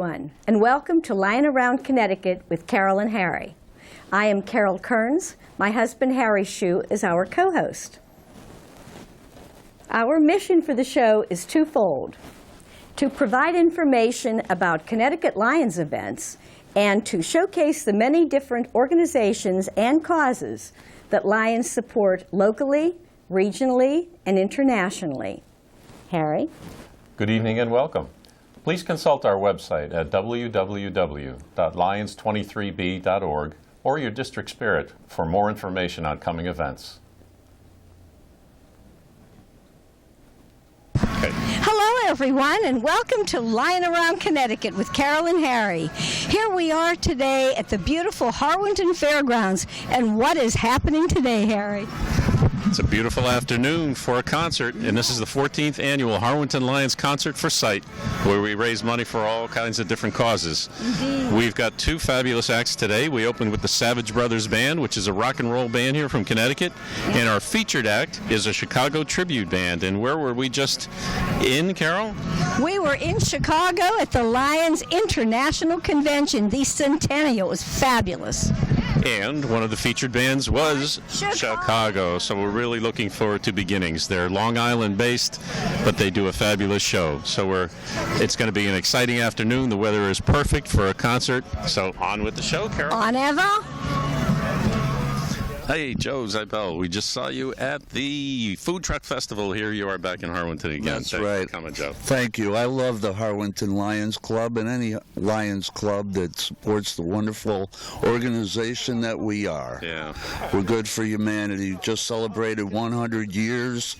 everyone, and welcome to Lion Around Connecticut with Carol and Harry. I am Carol Kearns. My husband Harry Shue is our co-host. Our mission for the show is twofold: to provide information about Connecticut Lions events and to showcase the many different organizations and causes that Lions support locally, regionally, and internationally. Harry? Good evening and welcome. Please consult our website at www.lions23b.org or your district spirit for more information on coming events. Okay. Hello, everyone, and welcome to Lion Around Connecticut with Carol and Harry. Here we are today at the beautiful Harwington Fairgrounds. And what is happening today, Harry? It's a beautiful afternoon for a concert, and this is the 14th annual Harwington Lions Concert for Sight, where we raise money for all kinds of different causes. Indeed. We've got two fabulous acts today. We opened with the Savage Brothers Band, which is a rock and roll band here from Connecticut, and our featured act is a Chicago tribute band. And where were we just in, Carol? We were in Chicago at the Lions International Convention, the Centennial. It was fabulous. And one of the featured bands was Chicago. So we're really looking forward to beginnings. They're Long Island based, but they do a fabulous show. So it's going to be an exciting afternoon. The weather is perfect for a concert. So on with the show, Carol. On ever. Hey, Joe Zybel, we just saw you at the Food Truck Festival. Here you are back in Harwington again. That's Thanks right. for coming, Joe. Thank you. I love the Harwington Lions Club and any Lions Club that supports the wonderful organization that we are. Yeah. We're good for humanity. Just celebrated 100 years,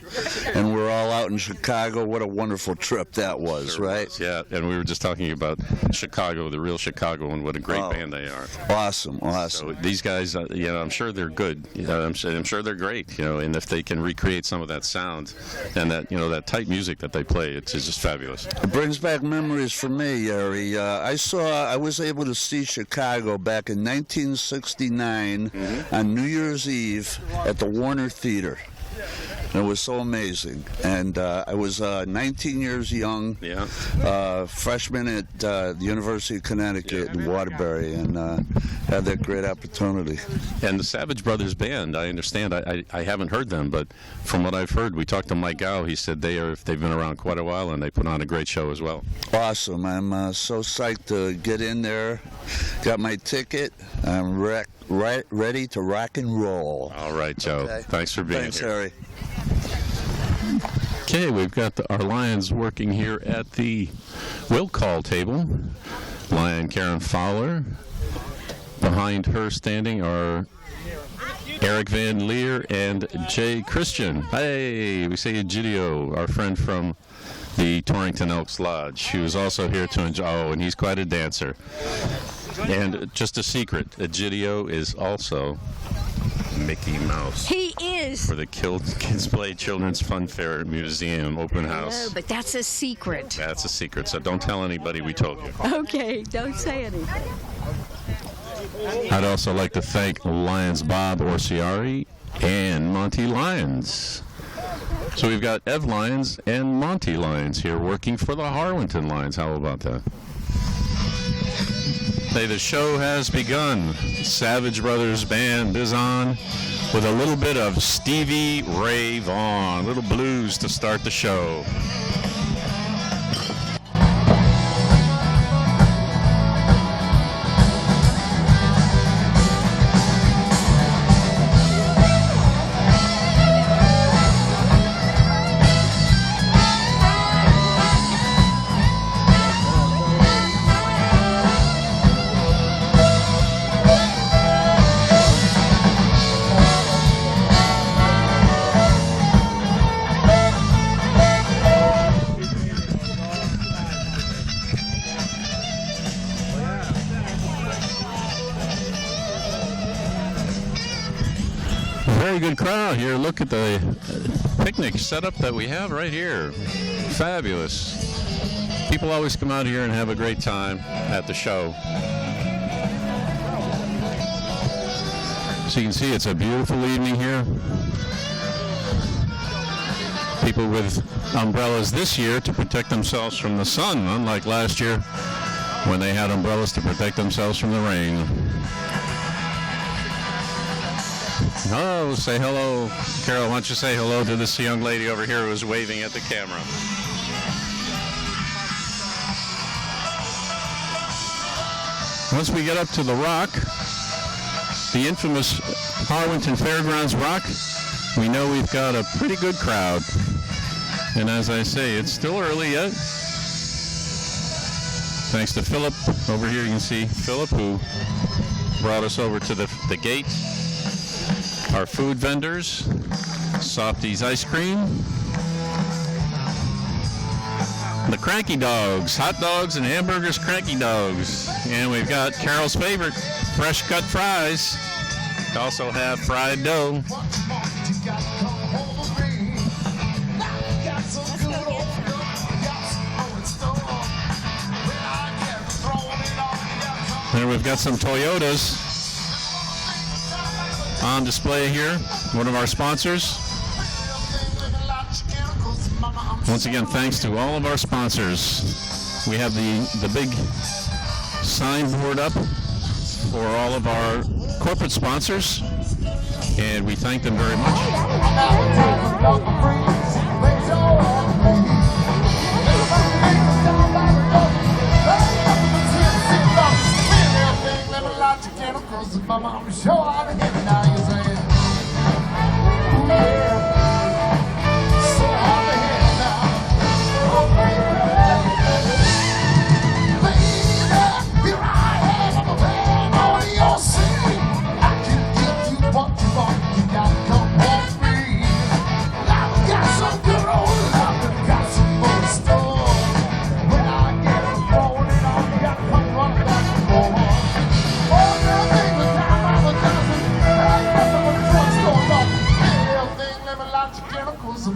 and we're all out in Chicago. What a wonderful trip that was, Sure right? was, yeah, and we were just talking about Chicago, the real Chicago, and what a great band they are. Awesome. So these guys, I'm sure they're good. I'm sure they're great. And if they can recreate some of that sound and that, that tight music that they play, it's just fabulous. It brings back memories for me, Harry. I was able to see Chicago back in 1969 on New Year's Eve at the Warner Theater. And it was so amazing. And I was 19 years young, freshman at the University of Connecticut in Waterbury, and had that great opportunity. And the Savage Brothers Band, I understand, I haven't heard them, but from what I've heard, we talked to Mike Gow. He said they've been around quite a while, and they put on a great show as well. Awesome. I'm so psyched to get in there. Got my ticket. I'm ready to rock and roll. All right, Joe. Okay. Thanks for being Thanks, here. Harry. Okay, we've got our Lions working here at the will call table. Lion Karen Fowler. Behind her standing are Eric Van Leer and Jay Christian. Hey, we say Egidio, our friend from the Torrington Elks Lodge, who is also here to enjoy. Oh, and he's quite a dancer. And just a secret, Egidio is also Mickey Mouse. He is. For the Kids Play Children's Fun Fair Museum open house. No, but that's a secret. That's a secret, so don't tell anybody we told you. Okay, don't say anything. I'd also like to thank Lions Bob Orsiari and Monty Lyons. So we've got Ev Lyons and Monty Lyons here working for the Harwington Lions. How about that? Hey, the show has begun. Savage Brothers Band is on with a little bit of Stevie Ray Vaughan, little blues to start the show. Very good crowd here. Look at the picnic setup that we have right here. Fabulous. People always come out here and have a great time at the show. So you can see it's a beautiful evening here. People with umbrellas this year to protect themselves from the sun, unlike last year. when they had umbrellas to protect themselves from the rain. Oh, say hello. Carol, why don't you say hello to this young lady over here who is waving at the camera. Once we get up to the rock, the infamous Harwington Fairgrounds rock, we know we've got a pretty good crowd. And as I say, it's still early yet. Thanks to Philip over here, you can see Philip who brought us over to the gate. Our food vendors, Softies Ice Cream, the Cranky Dogs, hot dogs and hamburgers, Cranky Dogs. And we've got Carol's favorite, fresh cut fries. We also have fried dough. There we've got some Toyotas on display here, one of our sponsors. Once again, thanks to all of our sponsors. We have the big signboard up for all of our corporate sponsors, and we thank them very much. I'm sure I'll be here now, you say. So I'll be here now. Baby, here I am, I'm a man on your city. I can give you what you want, you gotta come home free. I've got some good old love, I've got some more store. When I get it rolling on, you gotta come running back and forth.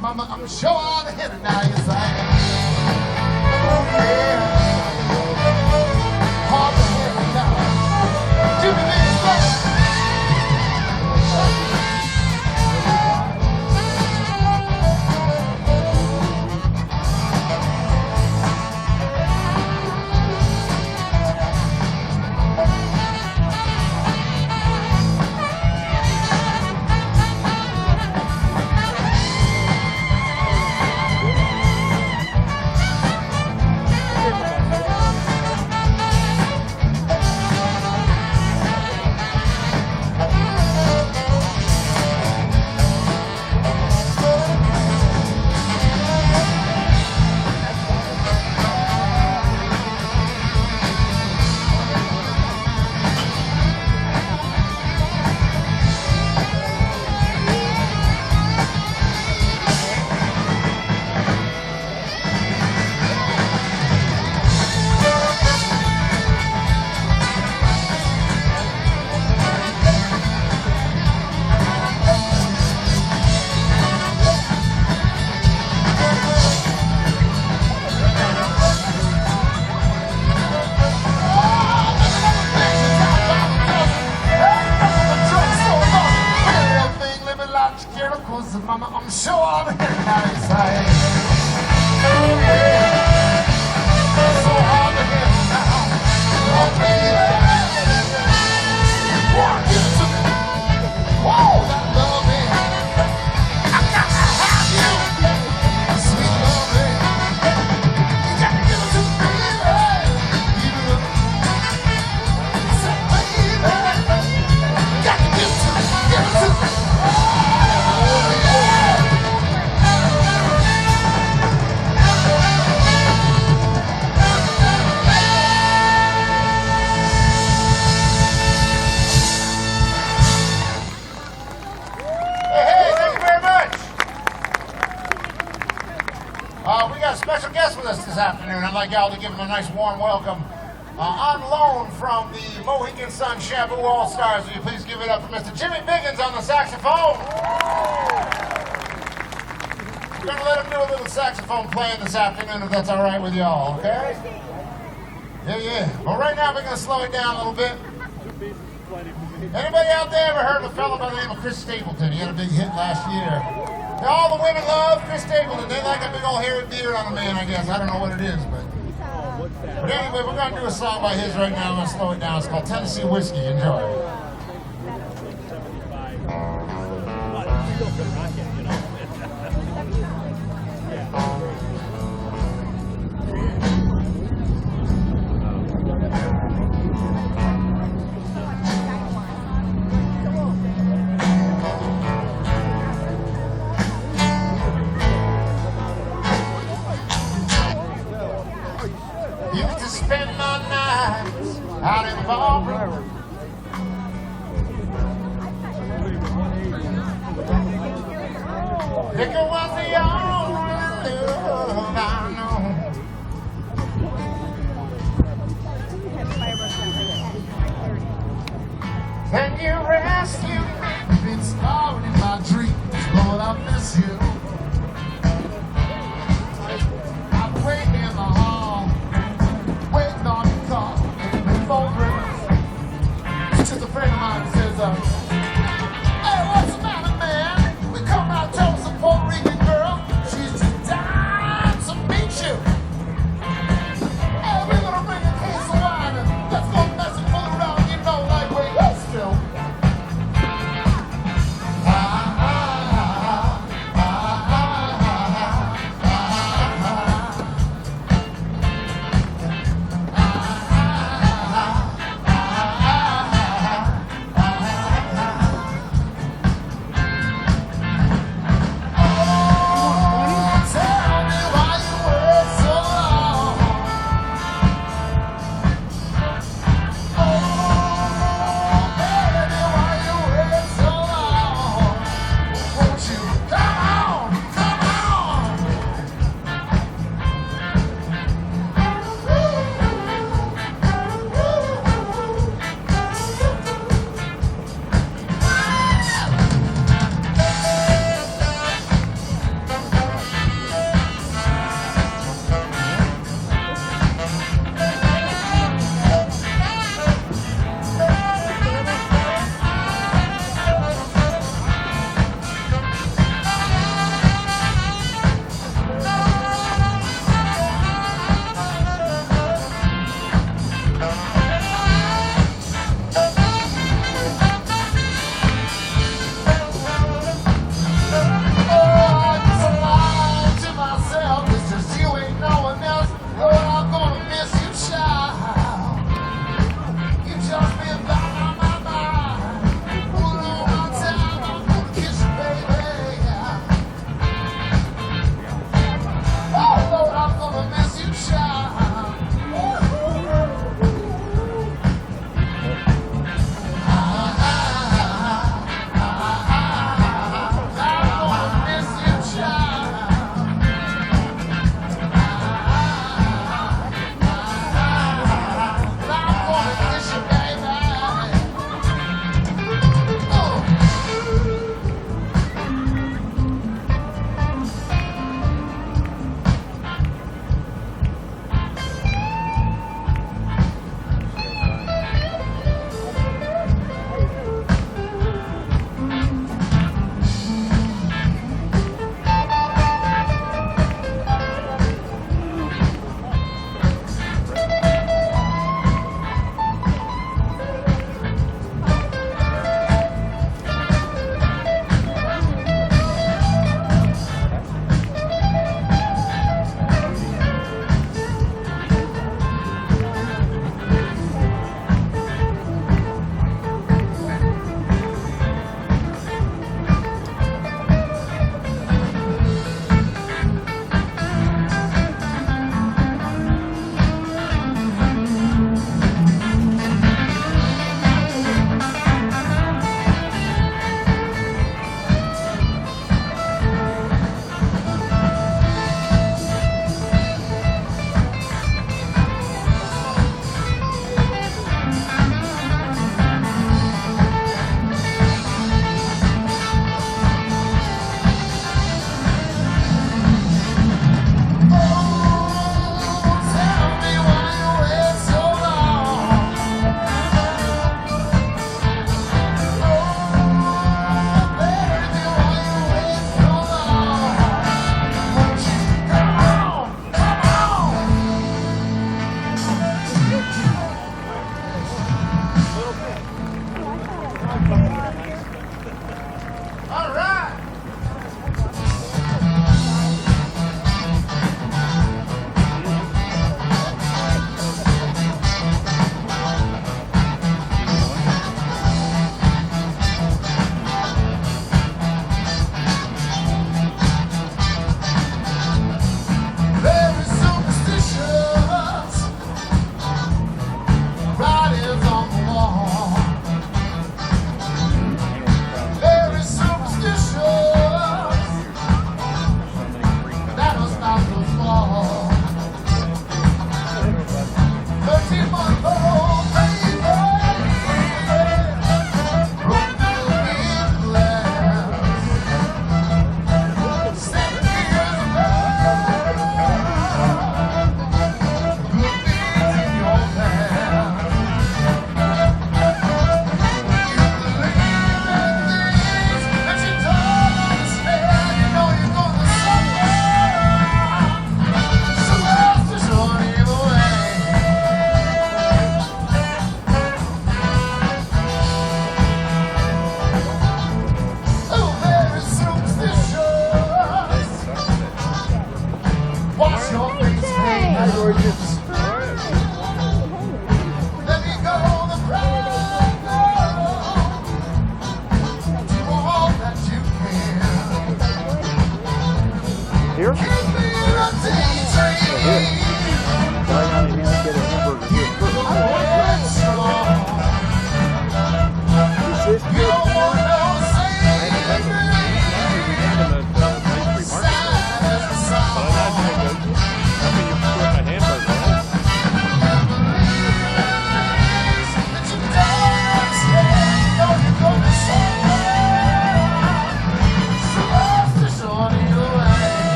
Mama, I'm sure I'll hit it now, you say. Oh, yeah. Hard to hit it now. Give me this stuff. Mama, I'm sure I'll be here now, you say. Oh, yeah. So I'll be here now. Oh, baby. Boy, give it to me. Whoa, that love, man. I got to have you. Sweet love, man. You got to give it to me, baby. Give it up. Say, baby. You got to give it to me. Give it to me. We got a special guest with us this afternoon. I'd like y'all to give him a nice warm welcome. On loan from the Mohegan Sun Shampoo All-Stars, will you please give it up for Mr. Jimmy Biggins on the saxophone? We're going to let him do a little saxophone playing this afternoon if that's all right with y'all, okay? Yeah. Well, right now we're going to slow it down a little bit. Anybody out there ever heard of a fellow by the name of Chris Stapleton? He had a big hit last year. All the women love Chris Stapleton. They like a big old hairy beard on a man, I guess. I don't know what it is, but But anyway, we're going to do a song by his right now. I'm going to slow it down. It's called Tennessee Whiskey. Enjoy. Used to spend my nights out in the ballroom. Liquor was the only love I know. Then you rescued me. Been starving in my dreams, Lord, I miss you. I wait in the hall, waiting on the call. The phone rings. It's just a friend of mine that says, hey, what's the matter, man? We come out to some Puerto Rican girl. She's just dying to meet you. Hey, we're gonna bring a case of wine and let's go mess and fool around, you know, like we used to.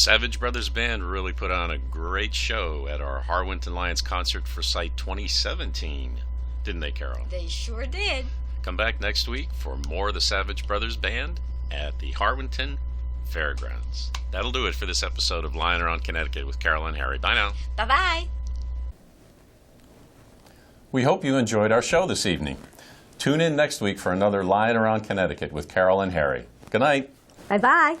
Savage Brothers Band really put on a great show at our Harwington Lions concert for Site 2017, didn't they, Carol? They sure did. Come back next week for more of the Savage Brothers Band at the Harwington Fairgrounds. That'll do it for this episode of Lion Around Connecticut with Carol and Harry. Bye now. Bye-bye. We hope you enjoyed our show this evening. Tune in next week for another Lion Around Connecticut with Carol and Harry. Good night. Bye-bye.